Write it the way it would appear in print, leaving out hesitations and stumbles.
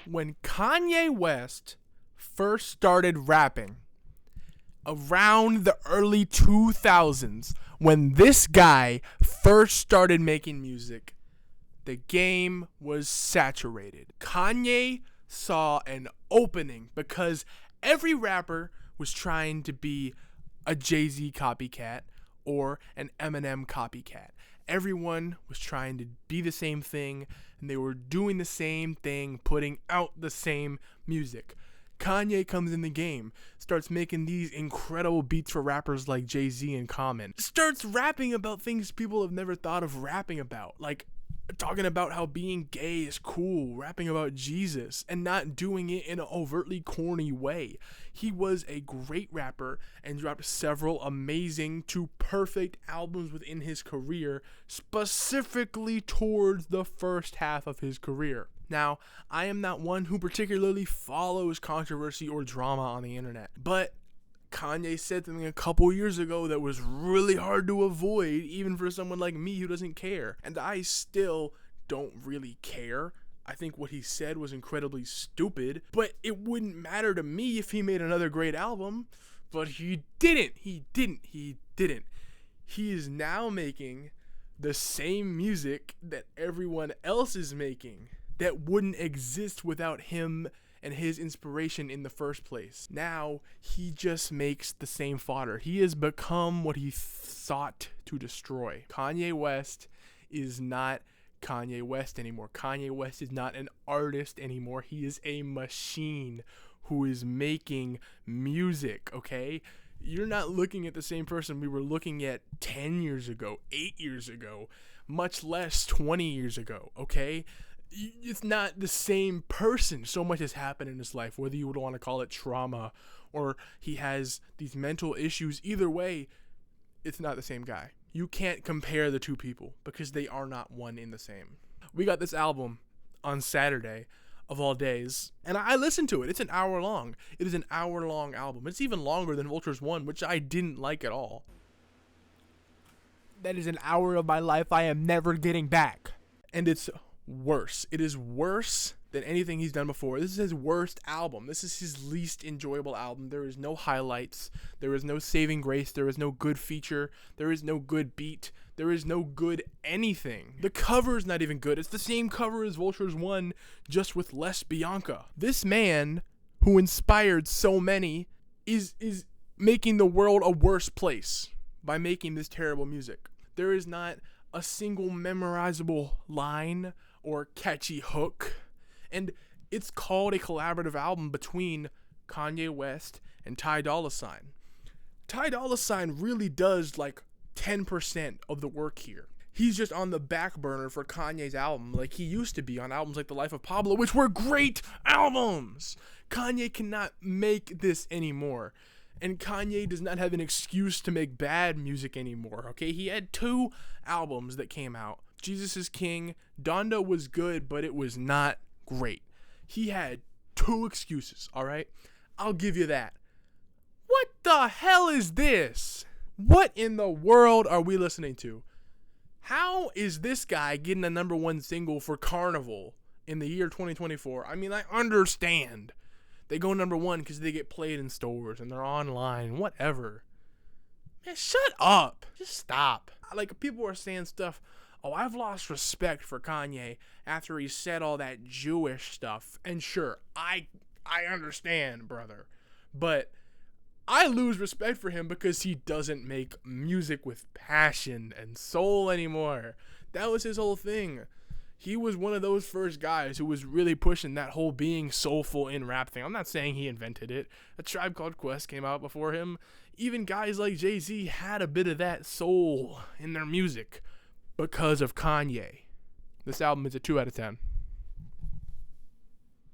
When Kanye West first started rapping, around the early 2000s, when this guy first started making music, the game was saturated. Kanye saw an opening because every rapper was trying to be a Jay-Z copycat or an Eminem copycat. Everyone was trying to be the same thing, and they were doing the same thing, putting out the same music. Kanye comes in the game, starts making these incredible beats for rappers like Jay-Z and Common. Starts rapping about things people have never thought of rapping about, like talking about how being gay is cool, rapping about Jesus, and not doing it in an overtly corny way. He was a great rapper and dropped several amazing to perfect albums within his career, specifically towards the first half of his career. Now, I am not one who particularly follows controversy or drama on the internet, but Kanye said something a couple years ago that was really hard to avoid, even for someone like me who doesn't care. And I still don't really care. I think what he said was incredibly stupid, but it wouldn't matter to me if he made another great album. But he didn't. He didn't. He is now making the same music that everyone else is making that wouldn't exist without him and his inspiration in the first place. Now, he just makes the same fodder. He has become what he sought to destroy. Kanye West is not Kanye West anymore. Kanye West is not an artist anymore. He is a machine who is making music, okay? You're not looking at the same person we were looking at 10 years ago, 8 years ago, much less 20 years ago, okay? It's not the same person. So much has happened in his life, whether you would want to call it trauma or he has these mental issues. Either way, it's not the same guy. You can't compare the two people because they are not one in the same. We got this album on Saturday of all days, and I listened to it. It's an hour long. It is an hour-long album. It's even longer than VULTURES 1, which I didn't like at all. That is an hour of my life I am never getting back. And it's worse. It is worse than anything he's done before. This is his worst album. This is his least enjoyable album. There is no highlights. There is no saving grace. There is no good feature. There is no good beat. There is no good anything. The cover is not even good. It's the same cover as VULTURES 1, just with less Bianca. This man, who inspired so many, is making the world a worse place by making this terrible music. There is not a single memorizable line or catchy hook, and it's called a collaborative album between Kanye West and Dolla. Dolla really does like 10% of the work here. He's just on the back burner for Kanye's album, like he used to be on albums like The Life of Pablo, which were great albums. Kanye cannot make this anymore. And Kanye does not have an excuse to make bad music anymore, okay? He had 2 albums that came out. Jesus is King. Donda was good, but it was not great. He had 2 excuses, all right? I'll give you that. What the hell is this? What in the world are we listening to? How is this guy getting a #1 single for Carnival in the year 2024? I mean, I understand. They go #1 because they get played in stores and they're online, whatever. Man, shut up. Just stop. Like, people are saying stuff, oh, I've lost respect for Kanye after he said all that Jewish stuff. And sure, I understand, brother. But I lose respect for him because he doesn't make music with passion and soul anymore. That was his whole thing. He was one of those first guys who was really pushing that whole being soulful in rap thing. I'm not saying he invented it. A Tribe Called Quest came out before him. Even guys like Jay-Z had a bit of that soul in their music because of Kanye. This album is a 2 out of 10.